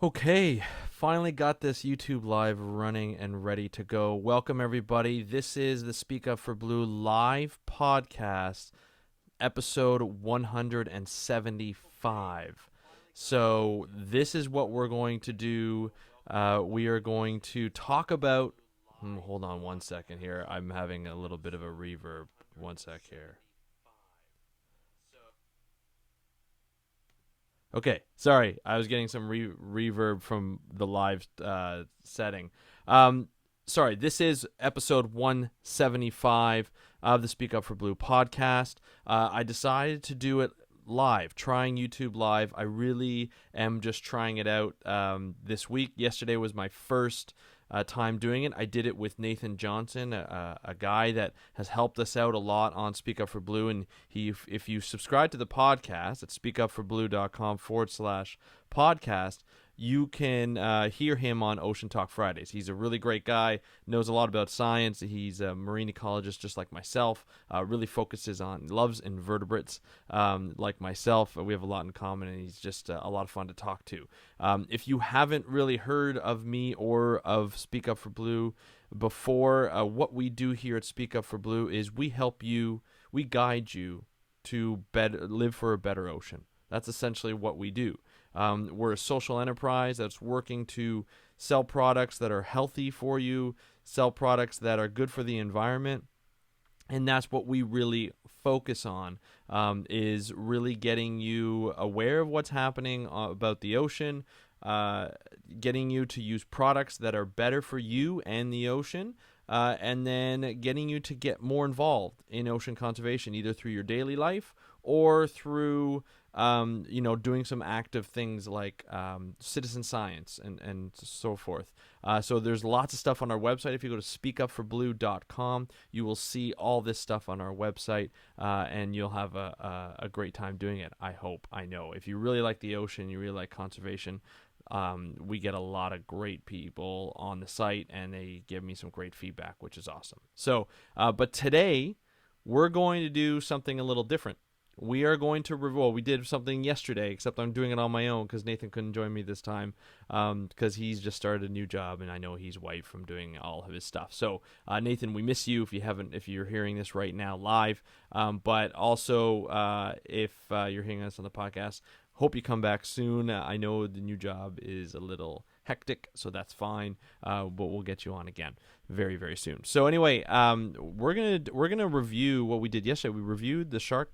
Okay, finally got this YouTube live running and ready to go. Welcome, everybody. This is the Speak Up for Blue live podcast, episode 175. So, this is what we're going to do. We are going to talk about. Hold on one second here. I'm having a little bit of a reverb. One sec here. Okay, sorry. I was getting some reverb from the live setting. Um, sorry, this is episode 175 of the Speak Up for Blue podcast. I decided to do it live, trying YouTube live. I really am just trying it out this week. Yesterday was my first time doing it. I did it with Nathan Johnson, a guy that has helped us out a lot on Speak Up for Blue. And if you subscribe to the podcast at speakupforblue.com/podcast, you can hear him on Ocean Talk Fridays. He's a really great guy, knows a lot about science. He's a marine ecologist just like myself, really focuses on, loves invertebrates like myself. We have a lot in common, and he's just a lot of fun to talk to. If you haven't really heard of me or of Speak Up for Blue before, what we do here at Speak Up for Blue is we help you, we guide you to live for a better ocean. That's essentially what we do. We're a social enterprise that's working to sell products that are healthy for you, sell products that are good for the environment. And that's what we really focus on, is really getting you aware of what's happening about the ocean, getting you to use products that are better for you and the ocean, and then getting you to get more involved in ocean conservation, either through your daily life or through doing some active things like citizen science and so forth. So there's lots of stuff on our website. If you go to speakupforblue.com, you will see all this stuff on our website, and you'll have a great time doing it. I hope. I know. If you really like the ocean, you really like conservation, we get a lot of great people on the site, and they give me some great feedback, which is awesome. So, but today we're going to do something a little different. We are going to we did something yesterday, except I'm doing it on my own because Nathan couldn't join me this time, because he's just started a new job, and I know he's wiped from doing all of his stuff. So, Nathan, we miss you if you're hearing this right now live, but also if you're hearing us on the podcast, hope you come back soon. I know the new job is a little hectic, so that's fine, but we'll get you on again very, very soon. So anyway, we're gonna review what we did yesterday. We reviewed the Shark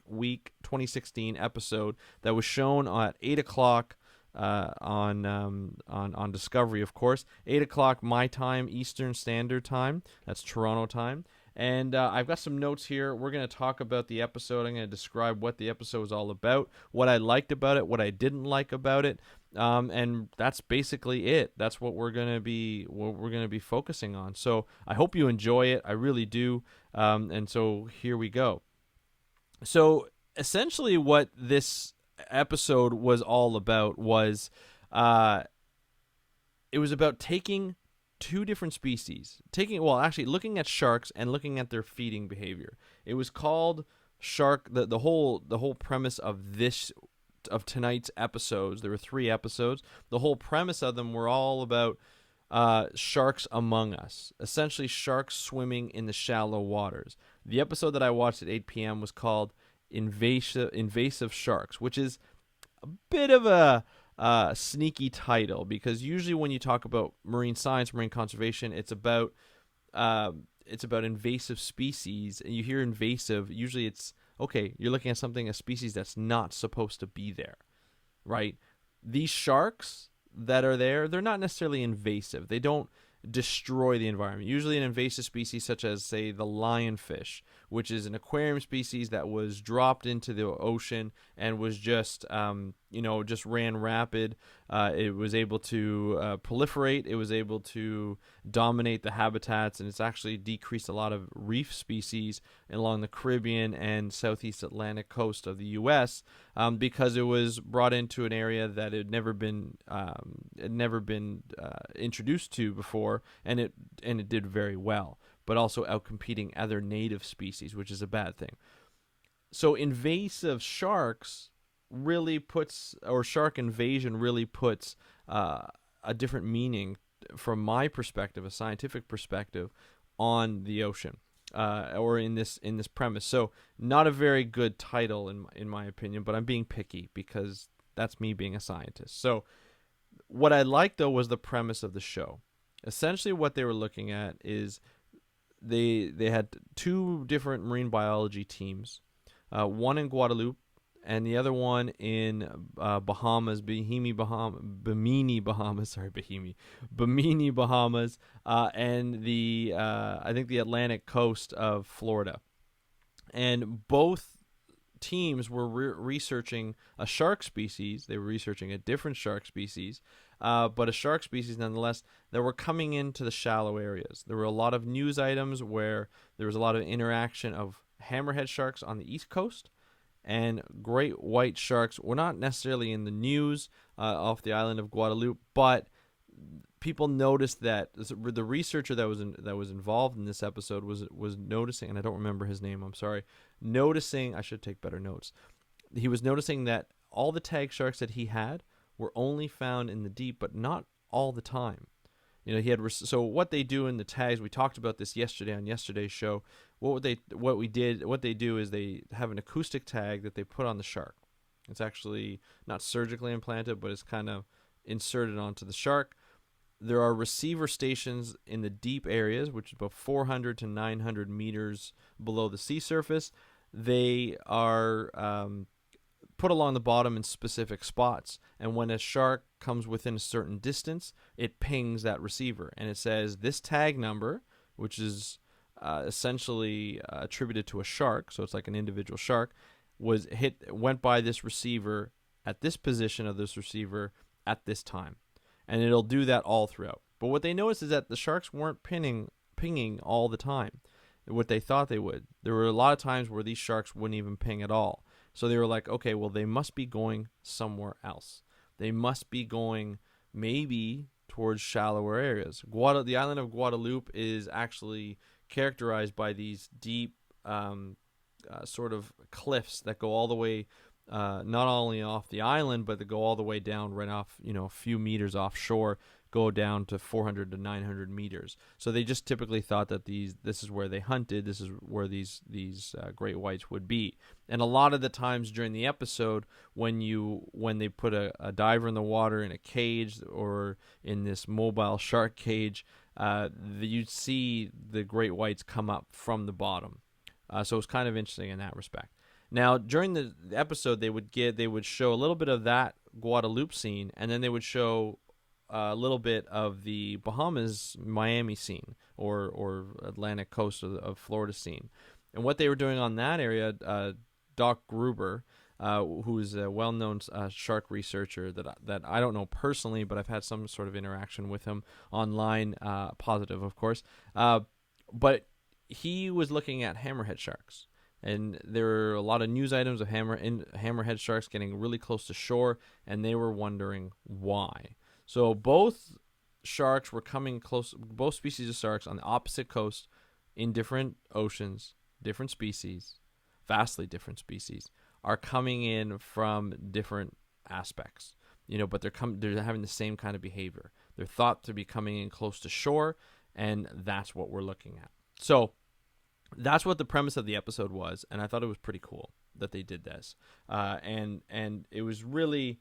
Week 2016 episode that was shown at 8 o'clock on Discovery, of course. 8 o'clock my time, Eastern Standard Time. That's Toronto time. And I've got some notes here. We're going to talk about the episode. I'm going to describe what the episode was all about, what I liked about it, what I didn't like about it, and that's basically it. That's what we're going to be focusing on. So I hope you enjoy it. I really do. And so here we go. So essentially, what this episode was all about was, it was about taking two different species, looking at sharks and looking at their feeding behavior. It was called Shark. The whole premise of tonight's episodes. There were 3 episodes. The whole premise of them were all about sharks among us, essentially sharks swimming in the shallow waters. The episode that I watched at 8 p.m. was called Invasive Sharks, which is a bit of a sneaky title, because usually when you talk about marine science, marine conservation, it's about invasive species, and you hear invasive, usually it's, okay, you're looking at a species that's not supposed to be there, right? These sharks that are there, they're not necessarily invasive. They don't destroy the environment. Usually an invasive species such as, say, the lionfish, which is an aquarium species that was dropped into the ocean and was just just ran rapid. It was able to proliferate. It was able to dominate the habitats, and it's actually decreased a lot of reef species along the Caribbean and Southeast Atlantic coast of the U.S. Because it was brought into an area that had never been introduced to before, and it did very well, but also outcompeting other native species, which is a bad thing. So invasive sharks really puts, or shark invasion really puts a different meaning from my perspective, a scientific perspective, on the ocean, or in this premise. So not a very good title in my opinion, but I'm being picky because that's me being a scientist. So what I liked though was the premise of the show. Essentially, what they were looking at is they had two different marine biology teams, one in Guadeloupe and the other one in Bahamas, Bimini, Bahamas. Sorry, Bimini, Bahamas, and the I think the Atlantic coast of Florida. And both teams were researching a shark species. They were researching a different shark species, but a shark species nonetheless that were coming into the shallow areas. There were a lot of news items where there was a lot of interaction of hammerhead sharks on the east coast, and great white sharks were not necessarily in the news off the island of Guadeloupe, but people noticed that the researcher that was involved in this episode was noticing, and I don't remember his name. I'm sorry. Noticing, I should take better notes. He was noticing that all the tag sharks that he had were only found in the deep, but not all the time. You know, he had so what they do in the tags. We talked about this yesterday on yesterday's show. What they do is they have an acoustic tag that they put on the shark. It's actually not surgically implanted, but it's kind of inserted onto the shark. There are receiver stations in the deep areas, which is about 400 to 900 meters below the sea surface. They are put along the bottom in specific spots, and when a shark comes within a certain distance, it pings that receiver, and it says this tag number, which is essentially attributed to a shark, so it's like an individual shark, went by this receiver at this position of this receiver at this time. And it'll do that all throughout. But what they noticed is that the sharks weren't pinging all the time, what they thought they would. There were a lot of times where these sharks wouldn't even ping at all. So they were like, okay, well, they must be going somewhere else. They must be going maybe towards shallower areas. The island of Guadeloupe is actually characterized by these deep sort of cliffs that go all the way not only off the island, but they go all the way down right off, a few meters offshore, go down to 400 to 900 meters. So they just typically thought that this is where they hunted, this is where these great whites would be. And a lot of the times during the episode, when they put a diver in the water in a cage or in this mobile shark cage, you'd see the great whites come up from the bottom. So it's kind of interesting in that respect. Now, during the episode, they would show a little bit of that Guadeloupe scene, and then they would show a little bit of the Bahamas, Miami scene, or Atlantic coast of Florida scene. And what they were doing on that area, Doc Gruber, who is a well-known shark researcher that I don't know personally, but I've had some sort of interaction with him online, positive, of course. But he was looking at hammerhead sharks. And there were a lot of news items of hammerhead sharks getting really close to shore, and they were wondering why. So both sharks were coming close, both species of sharks on the opposite coast in different oceans, different species, vastly different species, are coming in from different aspects. But they're having the same kind of behavior. They're thought to be coming in close to shore, and that's what we're looking at. So that's what the premise of the episode was, and I thought it was pretty cool that they did this. And it was really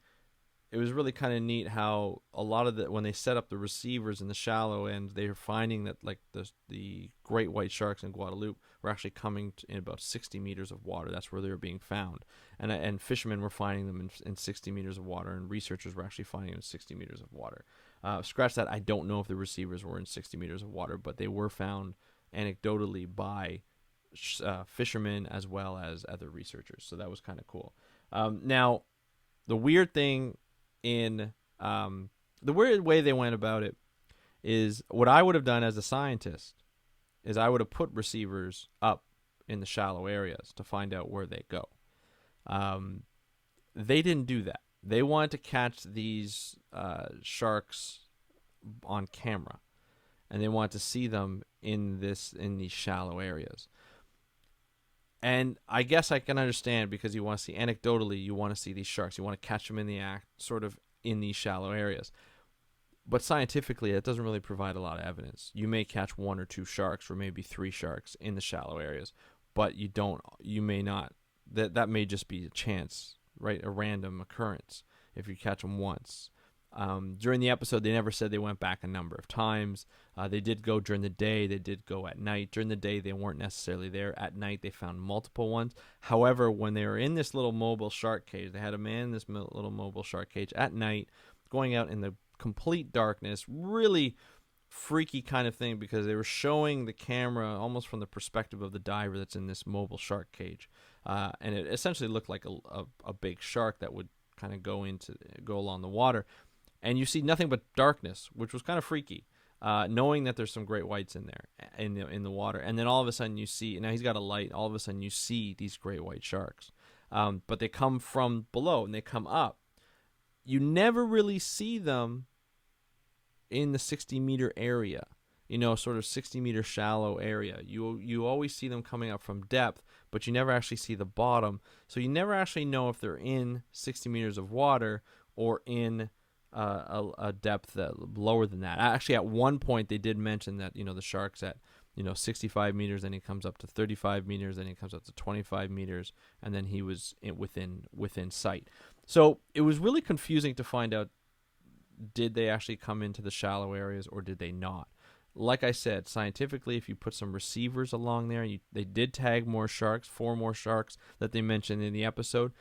kind of neat how a lot of when they set up the receivers in the shallow end, they were finding that like the great white sharks in Guadeloupe were actually coming in about 60 meters of water. That's where they were being found, and fishermen were finding them in 60 meters of water, and researchers were actually finding them in 60 meters of water. Scratch that. I don't know if the receivers were in 60 meters of water, but they were found anecdotally by fishermen as well as other researchers. So that was kind of cool. Now, the weird thing the weird way they went about it is what I would have done as a scientist is I would have put receivers up in the shallow areas to find out where they go. They didn't do that. They wanted to catch these sharks on camera, and they wanted to see them in these shallow areas. And I guess I can understand, because you want to see, anecdotally, you want to see these sharks. You want to catch them in the act, sort of in these shallow areas. But scientifically, it doesn't really provide a lot of evidence. You may catch one or two sharks, or maybe three sharks in the shallow areas, but you may not. That may just be a chance, right? A random occurrence if you catch them once. During the episode, they never said they went back a number of times. They did go during the day. They did go at night. During the day, they weren't necessarily there. At night, they found multiple ones. However, when they were in this little mobile shark cage, they had a man in this little mobile shark cage at night, going out in the complete darkness. Really freaky kind of thing, because they were showing the camera almost from the perspective of the diver that's in this mobile shark cage. And it essentially looked like a big shark that would kind of go along the water. And you see nothing but darkness, which was kind of freaky, knowing that there's some great whites in there in the water. And then all of a sudden you see, now he's got a light, all of a sudden you see these great white sharks. But they come from below and they come up. You never really see them in the 60-meter area, sort of 60-meter shallow area. You always see them coming up from depth, but you never actually see the bottom. So you never actually know if they're in 60 meters of water or in a depth lower than that. Actually, at one point they did mention that the shark's at 65 meters, then he comes up to 35 meters, then he comes up to 25 meters, and then he was within sight. So it was really confusing to find out, did they actually come into the shallow areas or did they not? Like I said, scientifically, if you put some receivers along there, they did tag more sharks, 4 more sharks that they mentioned in the episode.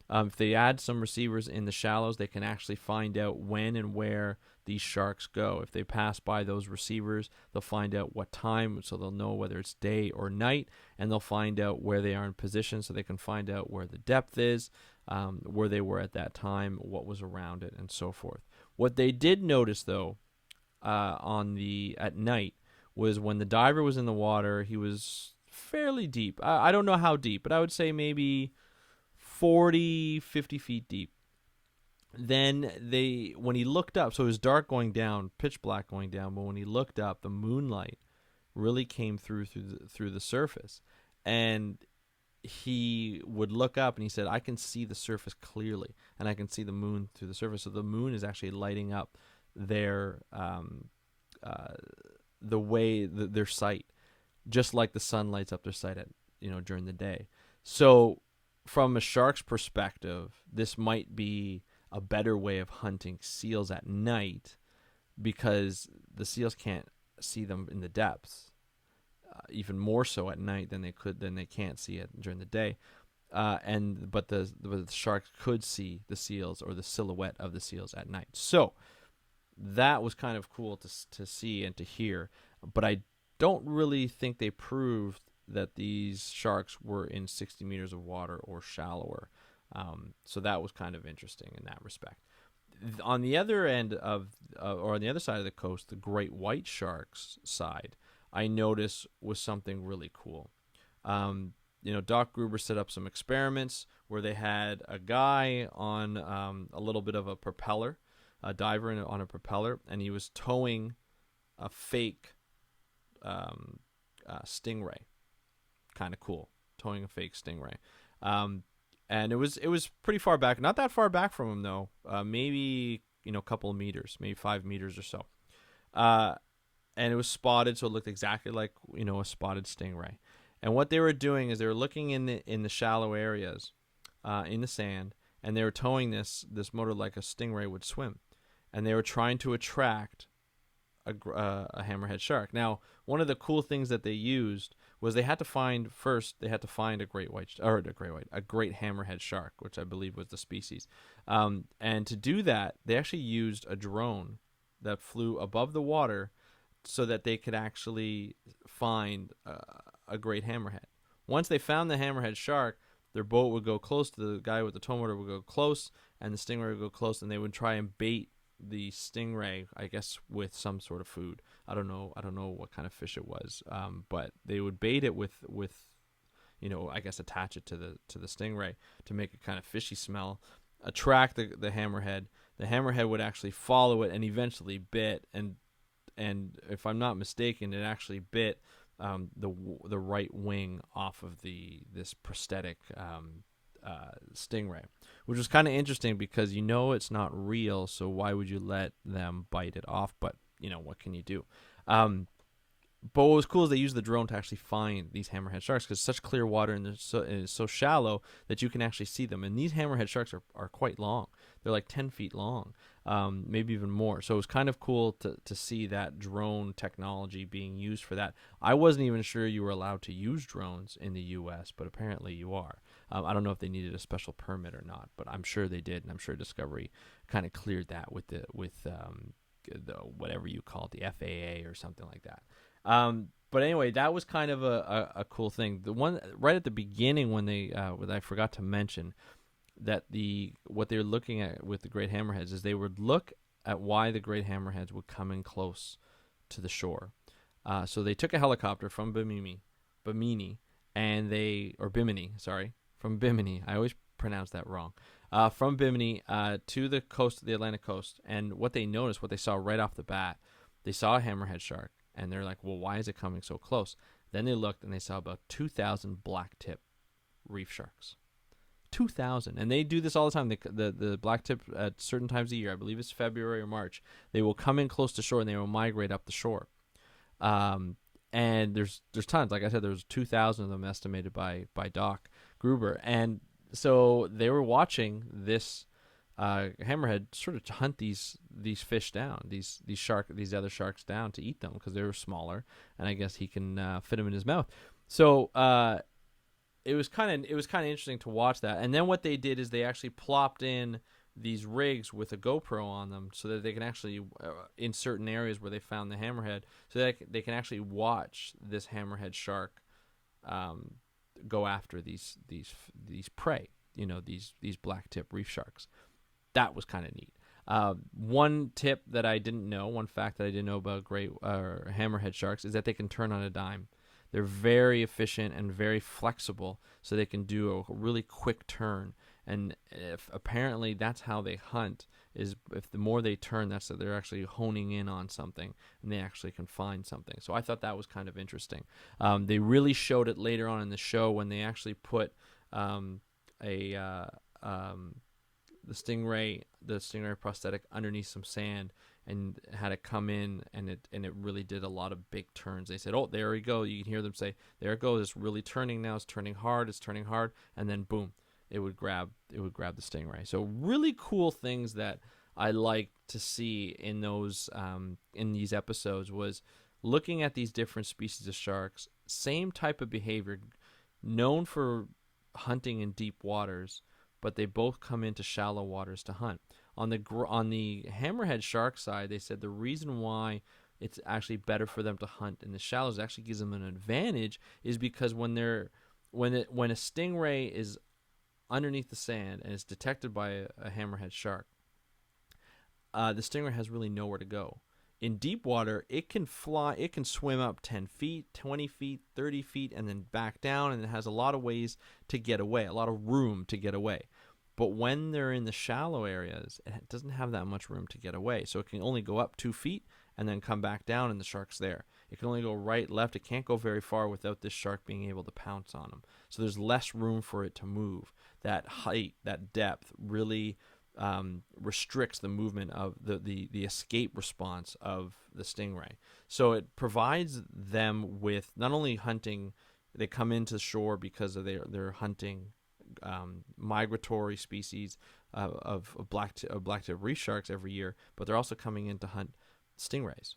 If they add some receivers in the shallows, they can actually find out when and where these sharks go. If they pass by those receivers, they'll find out what time, so they'll know whether it's day or night, and they'll find out where they are in position, so they can find out where the depth is, where they were at that time, what was around it, and so forth. What they did notice, though, at night, was when the diver was in the water, he was fairly deep. I don't know how deep, but I would say maybe 40, 50 feet deep. Then when he looked up, so it was dark going down, pitch black going down, but when he looked up, the moonlight really came through the surface. And he would look up and he said, I can see the surface clearly, and I can see the moon through the surface. So the moon is actually lighting up their their sight, just like the sun lights up their sight at during the day. So from a shark's perspective, this might be a better way of hunting seals at night, because the seals can't see them in the depths, even more so at night than they can't see it during the day. But the sharks could see the seals, or the silhouette of the seals, at night. So that was kind of cool to see and to hear. But I don't really think they proved that these sharks were in 60 meters of water or shallower. So that was kind of interesting in that respect. On the other end or on the other side of the coast, the great white sharks side, I noticed was something really cool. Doc Gruber set up some experiments where they had a guy on a little bit of a propeller, a diver on a propeller, and he was towing a fake stingray. Kind of cool, towing a fake stingray. And it was pretty far back, not that far back from him though. Maybe a couple of meters, maybe 5 meters or so. And it was spotted, so it looked exactly like a spotted stingray. And what they were doing is they were looking in the shallow areas, in the sand, and they were towing this motor like a stingray would swim, and they were trying to attract a hammerhead shark. Now, one of the cool things that they used was a great hammerhead shark, which I believe was the species. And to do that, they actually used a drone that flew above the water so that they could actually find a great hammerhead. Once they found the hammerhead shark, their boat would go close to the guy with the tow motor, would go close, and the stingray would go close, and they would try and bait the stingray, I guess, with some sort of food. I don't know what kind of fish it was, but they would bait it with I guess attach it to the stingray to make it kind of fishy smell, attract the hammerhead. The hammerhead would actually follow it and eventually bit, and if I'm not mistaken, it actually bit the right wing off of this prosthetic stingray, which was kind of interesting because it's not real, so why would you let them bite it off? But what can you do? But what was cool is they used the drone to actually find these hammerhead sharks because it's such clear water and it's so shallow that you can actually see them. And these hammerhead sharks are quite long. They're like 10 feet long, maybe even more. So it was kind of cool to see that drone technology being used for that. I wasn't even sure you were allowed to use drones in the U.S., but apparently you are. I don't know if they needed a special permit or not, but I'm sure they did, and I'm sure Discovery kind of cleared that with the whatever you call it, the FAA or something like that. But anyway, that was kind of a cool thing. The one right at the beginning when I forgot to mention that what they're looking at with the great hammerheads is they would look at why the great hammerheads would come in close to the shore. So they took a helicopter from Bimini, or Bimini, sorry, from Bimini. I always pronounce that wrong. From Bimini to the coast, the Atlantic coast, and what they saw right off the bat, they saw a hammerhead shark. And they're like, well, why is it coming so close? Then they looked and they saw about 2,000 blacktip reef sharks. 2,000. And they do this all the time. The blacktip at certain times of the year, I believe it's February or March, they will come in close to shore and they will migrate up the shore. And there's tons. Like I said, there's 2,000 of them estimated by Doc Gruber. And so they were watching this hammerhead sort of hunt these fish down, these other sharks down to eat them because they were smaller, and I guess he can fit them in his mouth. So it was kind of interesting to watch that. And then what they did is they actually plopped in these rigs with a GoPro on them so that they can actually in certain areas where they found the hammerhead, so that they can actually watch this hammerhead shark go after these prey, these blacktip reef sharks. That was kind of neat. One fact that I didn't know about great hammerhead sharks is that they can turn on a dime. They're very efficient and very flexible, so they can do a really quick turn. And apparently that's how they hunt, is if the more they turn, that's that they're actually honing in on something, and they actually can find something. So I thought that was kind of interesting. They really showed it later on in the show when they actually put the stingray prosthetic underneath some sand and had it come in, and it really did a lot of big turns. They said, oh, there we go. You can hear them say, there it goes. It's really turning now. It's turning hard. And then boom, it would grab the stingray. So really cool things that I like to see in those in these episodes was looking at these different species of sharks, same type of behavior, known for hunting in deep waters, but they both come into shallow waters to hunt. On the hammerhead shark side, they said the reason why it's actually better for them to hunt in the shallows, actually gives them an advantage, is because when a stingray is underneath the sand and is detected by a hammerhead shark, the stingray has really nowhere to go. In deep water, it can swim up 10 feet, 20 feet, 30 feet, and then back down, and it has a lot of ways to get away, a lot of room to get away. But when they're in the shallow areas, it doesn't have that much room to get away. So it can only go up 2 feet and then come back down, and the shark's there. It can only go right, left. It can't go very far without this shark being able to pounce on them. So there's less room for it to move. That height, that depth really restricts the movement of the escape response of the stingray. So it provides them with not only hunting, they come into shore because of their hunting migratory species of blacktip reef sharks every year, but they're also coming in to hunt stingrays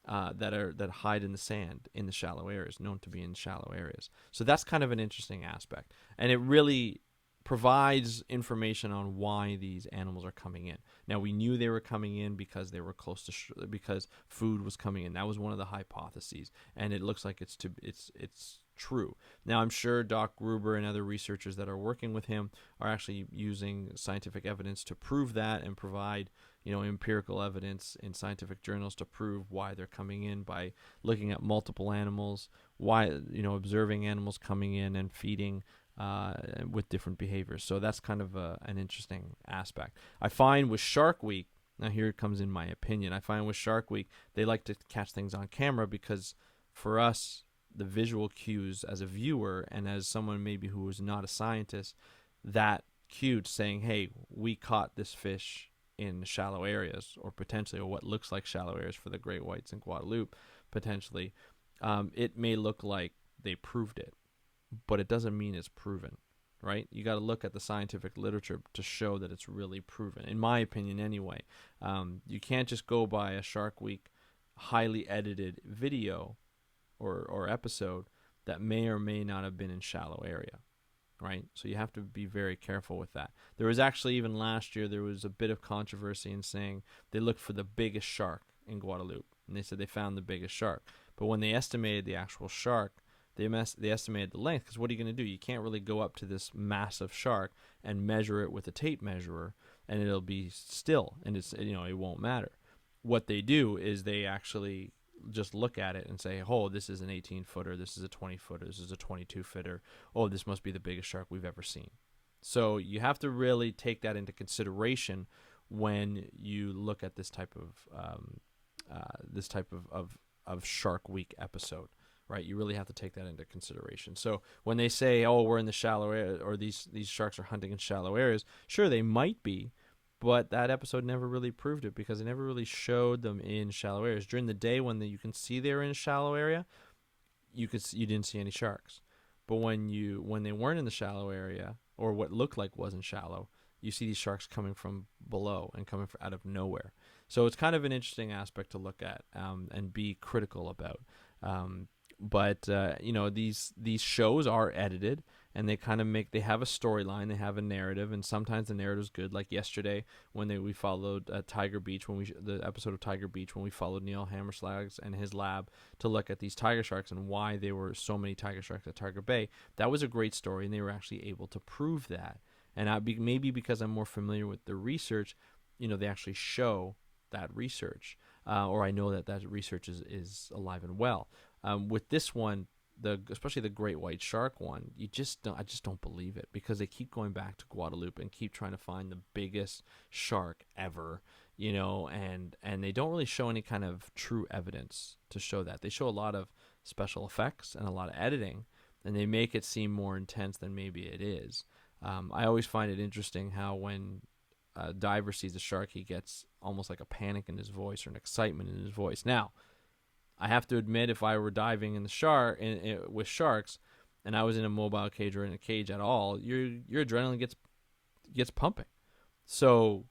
that hide in the sand in the shallow areas, known to be in shallow areas. So that's kind of an interesting aspect, and it really provides information on why these animals are coming in. Now, we knew they were coming in because they were close to because food was coming in. That was one of the hypotheses, and it looks like it's true. Now, I'm sure Doc Gruber and other researchers that are working with him are actually using scientific evidence to prove that and provide, empirical evidence in scientific journals to prove why they're coming in by looking at multiple animals, why, observing animals coming in and feeding with different behaviors. So that's kind of an interesting aspect. I find with Shark Week, now here it comes in my opinion, I find with Shark Week, they like to catch things on camera because for us, the visual cues as a viewer and as someone maybe who is not a scientist, that cue saying, hey, we caught this fish in shallow areas, or potentially, or what looks like shallow areas for the great whites in Guadeloupe, potentially, it may look like they proved it, but it doesn't mean it's proven, right? You got to look at the scientific literature to show that it's really proven, in my opinion anyway. You can't just go by a Shark Week highly edited video or episode that may or may not have been in shallow area, right? So you have to be very careful with that. There was actually, even last year, there was a bit of controversy in saying they looked for the biggest shark in Guadeloupe, and they said they found the biggest shark. But when they estimated the actual shark, they estimated the length, because what are you going to do? You can't really go up to this massive shark and measure it with a tape measurer, and it'll be still, and it won't matter. What they do is they actually just look at it and say, oh, this is an 18-footer, this is a 20-footer, this is a 22-footer. Oh, this must be the biggest shark we've ever seen. So you have to really take that into consideration when you look at this type of Shark Week episode, right? You really have to take that into consideration. So when they say, oh, we're in the shallow area, or these sharks are hunting in shallow areas, sure, they might be, but that episode never really proved it, because it never really showed them in shallow areas. During the day, when you can see they're in a shallow area, you didn't see any sharks. But when they weren't in the shallow area, or what looked like wasn't shallow, you see these sharks coming from below and coming out of nowhere. So it's kind of an interesting aspect to look at and be critical about. But these shows are edited, and they have a storyline, they have a narrative, and sometimes the narrative's good. Like yesterday, when we followed Tiger Beach, the episode of Tiger Beach, when we followed Neil Hammerslags and his lab to look at these tiger sharks and why there were so many tiger sharks at Tiger Bay. That was a great story, and they were actually able to prove that. And maybe because I'm more familiar with the research, they actually show that research, or I know that research is alive and well. With this one, especially the great white shark one, I just don't believe it, because they keep going back to Guadeloupe and keep trying to find the biggest shark ever, and they don't really show any kind of true evidence to show that. They show a lot of special effects and a lot of editing, and they make it seem more intense than maybe it is. I always find it interesting how when a diver sees a shark, he gets almost like a panic in his voice or an excitement in his voice. Now, I have to admit, if I were diving in the with sharks, and I was in a mobile cage or in a cage at all, your adrenaline gets pumping. So,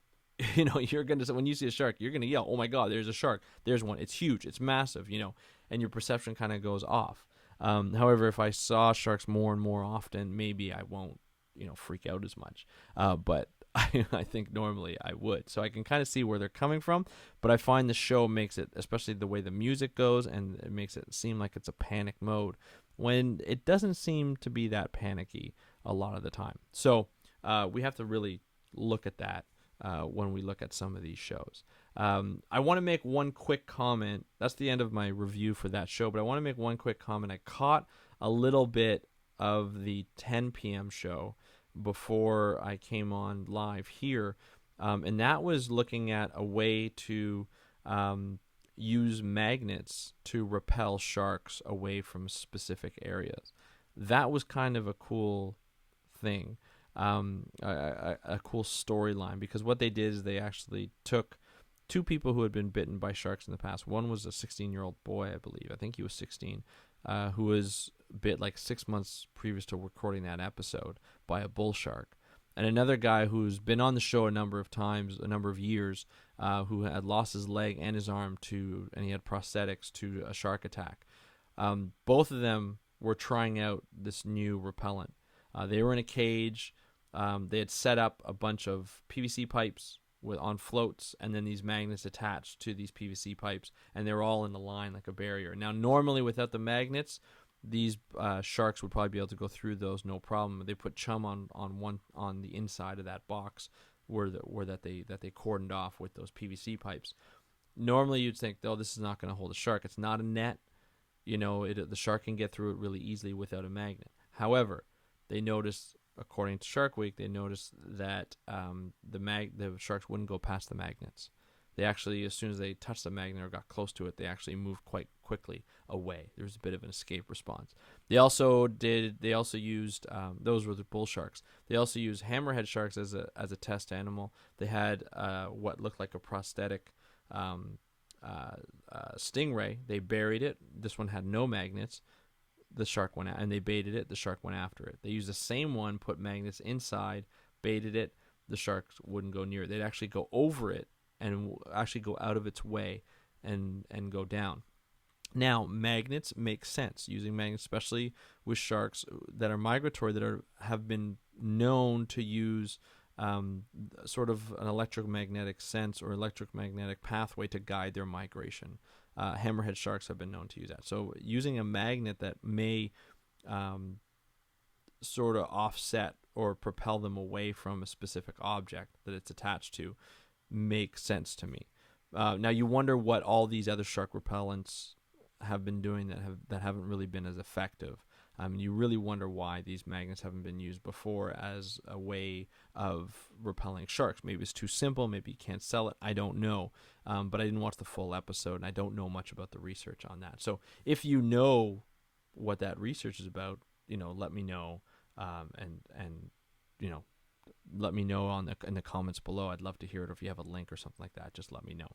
you're gonna, when you see a shark, you're gonna yell, "Oh my God, there's a shark! There's one! It's huge! It's massive!" And your perception kind of goes off. However, if I saw sharks more and more often, maybe I won't, freak out as much. But I think normally I would. So I can kind of see where they're coming from, but I find the show makes it, especially the way the music goes, and it makes it seem like it's a panic mode when it doesn't seem to be that panicky a lot of the time. So we have to really look at that when we look at some of these shows. I want to make one quick comment. That's the end of my review for that show, but I want to make one quick comment. I caught a little bit of the 10 p.m. show before I came on live here, and that was looking at a way to use magnets to repel sharks away from specific areas. That was kind of a cool thing, a cool storyline, because what they did is they actually took two people who had been bitten by sharks in the past. One was a 16-year-old boy, I believe. I think he was 16, who was bit like 6 months previous to recording that episode by a bull shark, and another guy who's been on the show a number of years, who had lost his leg and his arm and he had prosthetics to a shark attack. Both of them were trying out this new repellent. They were in a cage. They had set up a bunch of PVC pipes on floats, and then these magnets attached to these PVC pipes, and they were all in a line like a barrier. Now, normally without the magnets, these sharks would probably be able to go through those no problem. They put chum on the inside of that box where they cordoned off with those PVC pipes. Normally you'd think, oh, this is not going to hold a shark. It's not a net. The shark can get through it really easily without a magnet. However, they noticed, according to Shark Week, they noticed that the sharks wouldn't go past the magnets. they actually, as soon as they touched the magnet or got close to it, they actually moved quite quickly away. There was a bit of an escape response. They also used those were the bull sharks. They also used hammerhead sharks as a test animal. They had what looked like a prosthetic stingray. They buried it. This one had no magnets. The shark went out, and they baited it. The shark went after it. They used the same one, put magnets inside, baited it. The sharks wouldn't go near it. They'd actually go over it and actually go out of its way and go down. Now, magnets make sense. Using magnets, especially with sharks that are migratory, that have been known to use sort of an electromagnetic sense or electromagnetic pathway to guide their migration. Hammerhead sharks have been known to use that. So using a magnet that may sort of offset or propel them away from a specific object that it's attached to makes sense to me. Now you wonder what all these other shark repellents have been doing that haven't really been as effective. You really wonder why these magnets haven't been used before as a way of repelling sharks. Maybe it's too simple. Maybe you can't sell it. I don't know. But I didn't watch the full episode, and I don't know much about the research on that. So if you know what that research is about, let me know, and let me know in the comments below. I'd love to hear it. Or if you have a link or something like that, just let me know.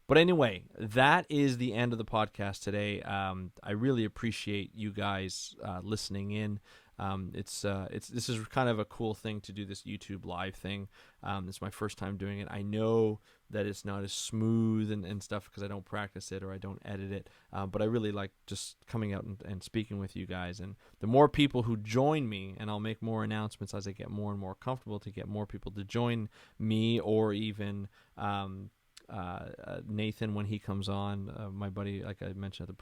But anyway, that is the end of the podcast today. I really appreciate you guys listening in. This is kind of a cool thing to do, this YouTube live thing. It's my first time doing it. I know that it's not as smooth and stuff because I don't practice it or I don't edit it. But I really like just coming out and speaking with you guys. And the more people who join me, and I'll make more announcements as I get more and more comfortable to get more people to join me, or even Nathan when he comes on, my buddy, like I mentioned at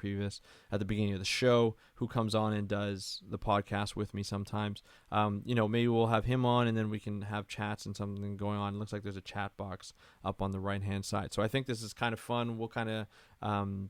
the beginning of the show, who comes on and does the podcast with me sometimes. Maybe we'll have him on, and then we can have chats and something going on. It looks like there's a chat box up on the right hand side, so I think this is kind of fun. We'll kind of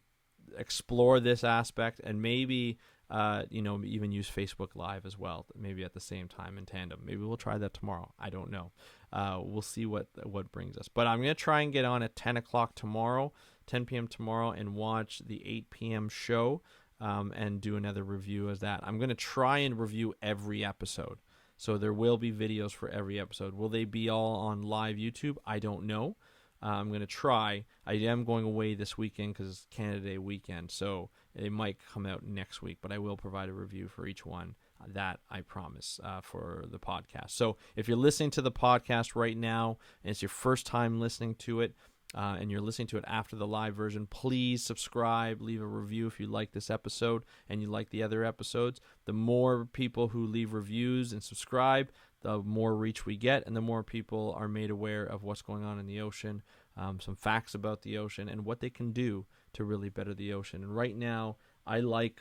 explore this aspect, and maybe even use Facebook Live as well, maybe at the same time in tandem. Maybe we'll try that tomorrow. I don't know. We'll see what brings us. But I'm going to try and get on at 10 p.m. tomorrow, and watch the 8 p.m. show and do another review as that. I'm going to try and review every episode. So there will be videos for every episode. Will they be all on live YouTube? I don't know. I'm going to try. I am going away this weekend because it's Canada Day weekend, so it might come out next week, but I will provide a review for each one. That I promise for the podcast. So if you're listening to the podcast right now and it's your first time listening to it, and you're listening to it after the live version, please subscribe, leave a review if you like this episode and you like the other episodes. The more people who leave reviews and subscribe, the more reach we get, and the more people are made aware of what's going on in the ocean, some facts about the ocean, and what they can do to really better the ocean. And right now, I like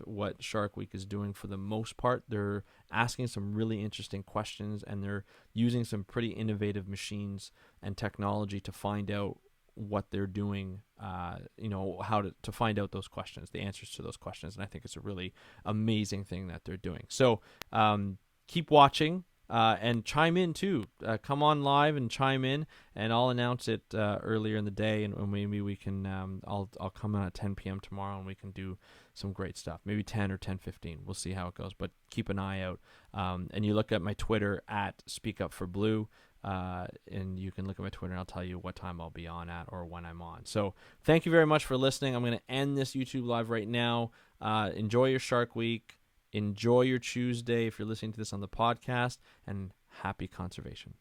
what Shark Week is doing for the most part. They're asking some really interesting questions, and they're using some pretty innovative machines and technology to find out what they're doing, how to find out those questions, the answers to those questions. And I think it's a really amazing thing that they're doing. So keep watching. And chime in too. Come on live and chime in, and I'll announce it earlier in the day, and maybe we can. I'll come on at 10 p.m. tomorrow, and we can do some great stuff. Maybe 10 or 10:15. We'll see how it goes, but keep an eye out. And you look at my Twitter at SpeakUpForBlue, and you can look at my Twitter, and I'll tell you what time I'll be on at or when I'm on. So thank you very much for listening. I'm going to end this YouTube live right now. Enjoy your Shark Week. Enjoy your Tuesday if you're listening to this on the podcast, and happy conservation.